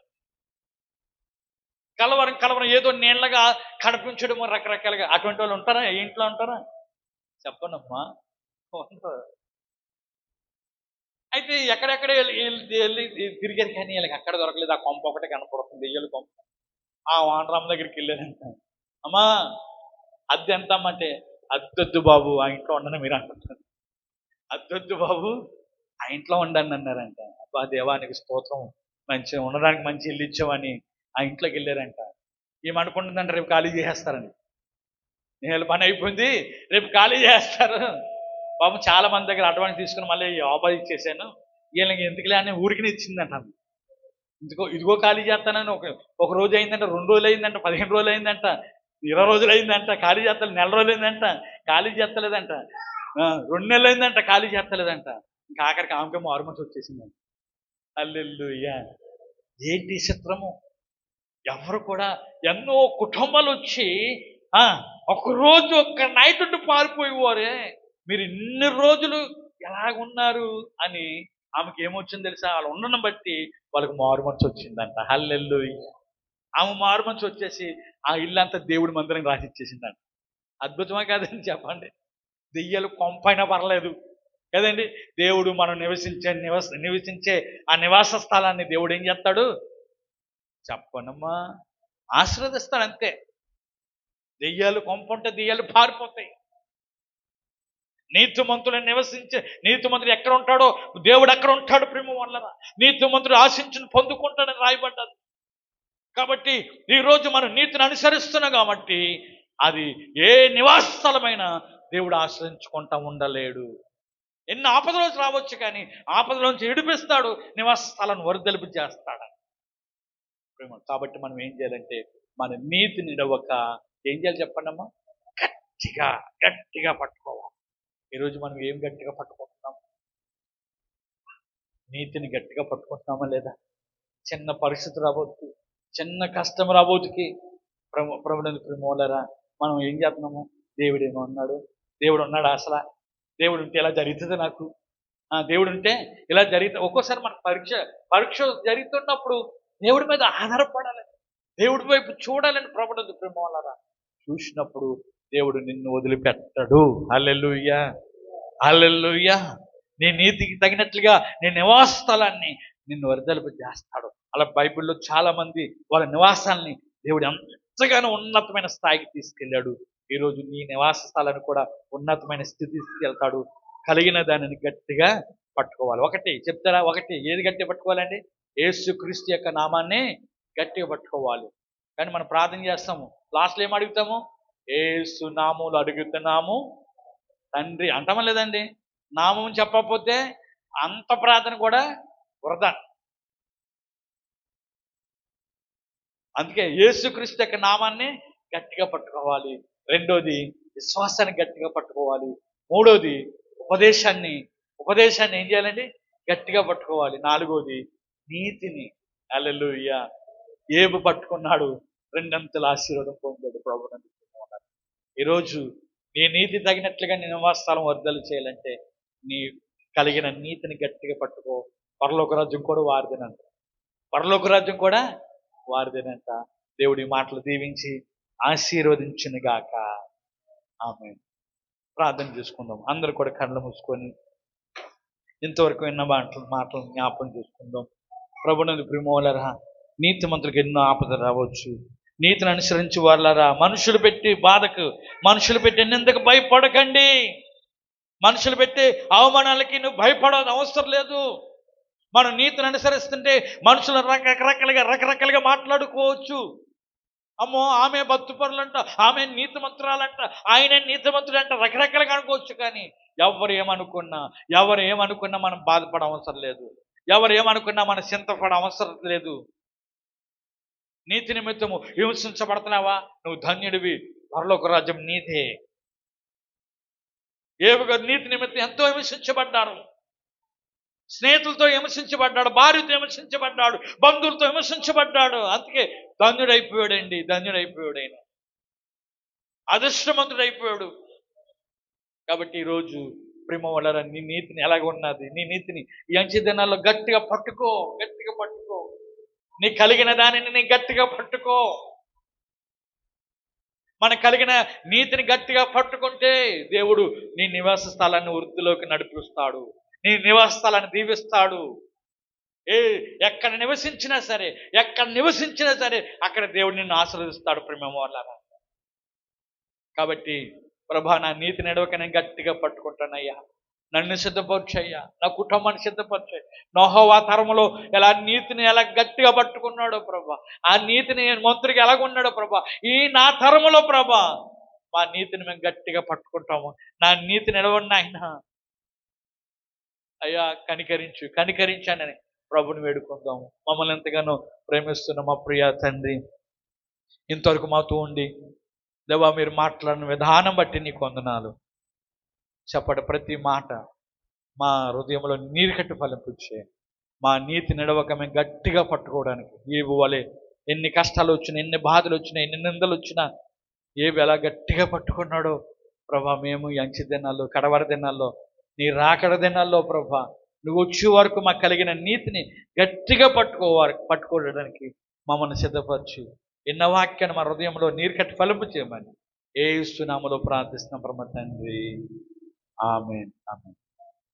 కలవరం ఏదో నీళ్ళగా కనిపించడం రకరకాలుగా. అటువంటి వాళ్ళు ఉంటారా? ఏ ఇంట్లో ఉంటారా? చెప్పనమ్మా. అయితే ఎక్కడెక్కడ వెళ్ళి తిరిగారు, కానీ వీళ్ళకి అక్కడ దొరకలేదు. ఆ కొంప ఒకటే కనపడుతుంది, దెయ్యాలు కొంప. ఆ వానరామ దగ్గరికి వెళ్ళారంట. అమ్మా అద్దె ఎంత అమ్మంటే, అద్దొద్దు బాబు ఆ ఇంట్లో ఉండని మీరు అంటున్నారు. అద్దొద్దు బాబు ఆ ఇంట్లో ఉండండి అన్నారంట. అబ్బా దేవానికి స్తోత్రం, మంచిగా ఉండడానికి మంచి ఇల్లు ఇచ్చామని ఆ ఇంట్లోకి వెళ్ళారంట. ఏమనుకుంటుందంటే రేపు ఖాళీ చేసేస్తారని. నేను పని అయిపోయింది, రేపు ఖాళీ చేస్తారు. పాపం చాలా మంది దగ్గర అడ్వాన్స్ తీసుకుని మళ్ళీ ఆఫర్ ఇచ్చేసాను, వీళ్ళకి ఎందుకులే అని ఊరికి ఇచ్చిందంట. ఇదిగో ఖాళీ చేస్తానని ఒక రోజు అయిందంట, 2 రోజులు అయిందంట, 15 రోజులు అయిందంట, 20 రోజులు అయిందంట, ఖాళీ చేస్తలేదు. 4 రోజులు అయిందంట, ఖాళీ చేస్తలేదంట. 2 నెలలు అయిందంట, ఖాళీ చేస్తలేదంట. ఇంకా ఆఖరికి ఆమెకే మారుమతి వచ్చేసిందంట. హల్లెలూయా. ఏంటి చిత్రము? ఎవరు కూడా ఎన్నో కుటుంబాలు వచ్చి ఒక్కరోజు ఒక్క నైట్ ఉండి పారిపోయేవారే, మీరు ఇన్ని రోజులు ఎలాగున్నారు అని ఆమెకి ఏమొచ్చింది తెలుసా? వాళ్ళు ఉండడం బట్టి వాళ్ళకి మారుమనసు వచ్చిందంట. హల్లెలూయా. ఆమె మారుమనసు వచ్చేసి ఆ ఇల్లంతా దేవుడి మందిరం రాసిచ్చేసిందంట. అద్భుతమే కాదండి చెప్పండి? దెయ్యాలు కొంపైనా పర్లేదు కదండి. దేవుడు మనం నివసించే ఆ నివాస స్థలాన్ని దేవుడు ఏం చేస్తాడు చెప్పనమ్మా? ఆశీర్వదిస్తాడు అంతే. దెయ్యాలు కొంప ఉంటే దెయ్యాలు పారిపోతాయి. నీతిమంతుడు ఎక్కడ ఉంటాడో దేవుడు అక్కడ ఉంటాడు. ప్రేమ వల్ల నీతిమంతుడు ఆశించుని పొందుకుంటాడని రాయబడ్డది. కాబట్టి ఈరోజు మనం నీతిని అనుసరిస్తున్నాం కాబట్టి అది ఏ నివాస స్థలమైనా దేవుడు ఆశ్రయించుకుంటా ఉండలేడు. ఎన్ని ఆపదలోంచి రావచ్చు, కానీ ఆపదలోంచి విడిపిస్తాడు, నివాస స్థలాన్ని వరదలుపు చేస్తాడు. కాబట్టి మనం ఏం చేయాలంటే మన నీతిని నిడవక ఏం చేయాలి చెప్పండి అమ్మా? గట్టిగా పట్టుకోవాలి. ఈరోజు మనం ఏం గట్టిగా పట్టుకుంటున్నాం? నీతిని గట్టిగా పట్టుకుంటున్నామా లేదా? చిన్న పరిస్థితి రాబోతుకి, చిన్న కష్టం రాబోతుకి ప్రభువులరా మనం ఏం చేస్తున్నాము? దేవుడు ఏమో అన్నాడు, దేవుడు ఉన్నాడు అసలు, దేవుడు ఉంటే ఇలా జరుగుతుంది నాకు, దేవుడు ఉంటే ఇలా జరుగుతుంది. ఒక్కోసారి మన పరీక్ష జరుగుతున్నప్పుడు దేవుడి మీద ఆధారపడాలని, దేవుడి వైపు చూడాలని ప్రభువుల ప్రేమలరా చూసినప్పుడు దేవుడు నిన్ను వదిలిపెట్టడు. హల్లెలూయా, హల్లెలూయా. నీ నీతికి తగినట్లుగా నీ నివాస స్థలాన్ని నిన్ను వరదలుపు చేస్తాడు. అలా బైబిల్లో చాలా మంది వాళ్ళ నివాసాన్ని దేవుడు ఎంతగానో ఉన్నతమైన స్థాయికి తీసుకెళ్ళాడు. ఈరోజు నీ నివాస స్థలాన్ని కూడా ఉన్నతమైన స్థితి తీసుకెళ్తాడు. కలిగిన దానిని గట్టిగా పట్టుకోవాలి. ఒకటి చెప్తారా? ఒకటి ఏది గట్టిగా పట్టుకోవాలండి? యేసుక్రీస్తు యొక్క నామాన్ని గట్టిగా పట్టుకోవాలి. కానీ మనం ప్రార్థన చేస్తాము, లాస్ట్లో ఏం అడుగుతాము? యేసు నామములు అడుగుతున్నాము తండ్రి అంటామా లేదండి? నామం చెప్పకపోతే అంత ప్రార్థన కూడా వృధా. అందుకే యేసుక్రీస్తు యొక్క నామాన్ని గట్టిగా పట్టుకోవాలి. రెండోది విశ్వాసాన్ని గట్టిగా పట్టుకోవాలి. మూడోది ఉపదేశాన్ని ఏం చేయాలండి? గట్టిగా పట్టుకోవాలి. నాలుగోది నీతిని. హల్లెలూయా. ఏబు పట్టుకున్నాడు, 2 అంచెల ఆశీర్వాదం పొందాడు. ప్రభువునందు ఈరోజు నీ నీతి తగినట్లుగా నీ నివాసస్థలం వర్ధలు చేయాలంటే నీ కలిగిన నీతిని గట్టిగా పట్టుకో. పరలోక రాజ్యం కూడా వారిదేనంట. పరలోక రాజ్యం కూడా వారిదేనంట. దేవుడి మాటలు దీవించి ఆశీర్వదించునుగాక. ఆమేన్. ప్రార్థన చేసుకుందాం. అందరూ కూడా కళ్ళు మూసుకొని ఇంతవరకు విన్న మాటలు జ్ఞాపకం చేసుకుందాం. ప్రభునందు ప్రియులారా, నీతిమంతులకు ఎన్నో ఆపదలు రావచ్చు. నీతిని అనుసరించి వాళ్ళరా మనుషులు పెట్టి బాధకు, మనుషులు పెట్టి నిందకు భయపడకండి. మనుషులు పెట్టి అవమానాలకి నువ్వు భయపడదు అవసరం లేదు. మనం నీతిని అనుసరిస్తుంటే మనుషులు రకరకాలుగా మాట్లాడుకోవచ్చు. అమ్మో ఆమె భక్తిపరులంట, ఆమె నీతిమంతురాలంట, ఆయన నీతిమంతుడంట, రకరకాలుగా అనుకోవచ్చు. కానీ ఎవరు ఏమనుకున్నా మనం బాధపడ అవసరం లేదు. ఎవరు ఏమనుకున్నా మనం చింతపడ అవసరం లేదు. నీతి నిమిత్తము హింసించబడుతున్నావా? నువ్వు ధన్యుడివి, పరలోక రాజ్యం నీదే. ఏవి గారు నీతి నిమిత్తం ఎంతో హింసించబడ్డారు. స్నేహితులతో విమర్శించబడ్డాడు, భార్యతో విమర్శించబడ్డాడు, బంధువులతో విమర్శించబడ్డాడు. అందుకే ధన్యుడైపోయాడండి. ధన్యుడైపోయాడు ఆయన, అదృష్టవంతుడైపోయాడు. కాబట్టి ఈరోజు ప్రేమ వల్ల నీ నీతిని ఎలాగ ఉన్నది, నీ నీతిని ఈ అంచె దినాల్లో గట్టిగా పట్టుకో. నీ కలిగిన దానిని నీ గట్టిగా పట్టుకో. మనకు కలిగిన నీతిని గట్టిగా పట్టుకుంటే దేవుడు నీ నివాస స్థలాన్ని వృద్ధిలోకి నడిపిస్తాడు, నీ నివాస స్థలాన్ని దీవిస్తాడు. ఎక్కడ నివసించినా సరే అక్కడ దేవుడు నిన్ను ఆశీర్వదిస్తాడు ప్రేమ వల్ల. కాబట్టి ప్రభా, నా నీతి నడవక నేను గట్టిగా పట్టుకుంటానయ్యా. నన్ను సిద్ధపరచయ్యా, నా కుటుంబాన్ని సిద్ధపరచయ్యా. నోహోవా తరములో ఎలా నీతిని ఎలా గట్టిగా పట్టుకున్నాడో ప్రభా, ఆ నీతిని మంత్రికి ఎలాగున్నాడో ప్రభా, ఈ నా తరములో ప్రభా మా నీతిని మేము గట్టిగా పట్టుకుంటాము. నా నీతి నిలవండి ఆయన. అయ్యా కనికరించానని ప్రభుని వేడుకుందాము. మమ్మల్ని ఎంతగానో ప్రేమిస్తున్న మా ప్రియ తండ్రి, ఇంతవరకు మాతో ఉండి దేవా మీరు మాట్లాడిన విధానం బట్టి నీకు వందనాలు. చెప్పండి, ప్రతి మాట మా హృదయంలో నీరు కట్టి ఫలింపుచ్చే. మా నీతి నడవక మేము గట్టిగా పట్టుకోవడానికి ఏవి వలె ఎన్ని కష్టాలు వచ్చినా, ఎన్ని బాధలు వచ్చినా, ఎన్ని నిందలు వచ్చినా ఏవి ఎలా గట్టిగా పట్టుకున్నాడో ప్రభా, మేము ఈ అంచె దినాల్లో, కడవర దినాల్లో, నీ రాకడ దినాల్లో ప్రభా, నువ్వు వచ్చే వరకు మాకు కలిగిన నీతిని గట్టిగా పట్టుకోవడానికి మమ్మల్ని సిద్ధపరచు. ఎన్న వాక్యాన్ని మా హృదయంలో నీరు కట్టి ఫలింపు చేయమని యేసు నామములో ప్రార్థిస్తున్నాం పరమ తండ్రి. ఆమేన్.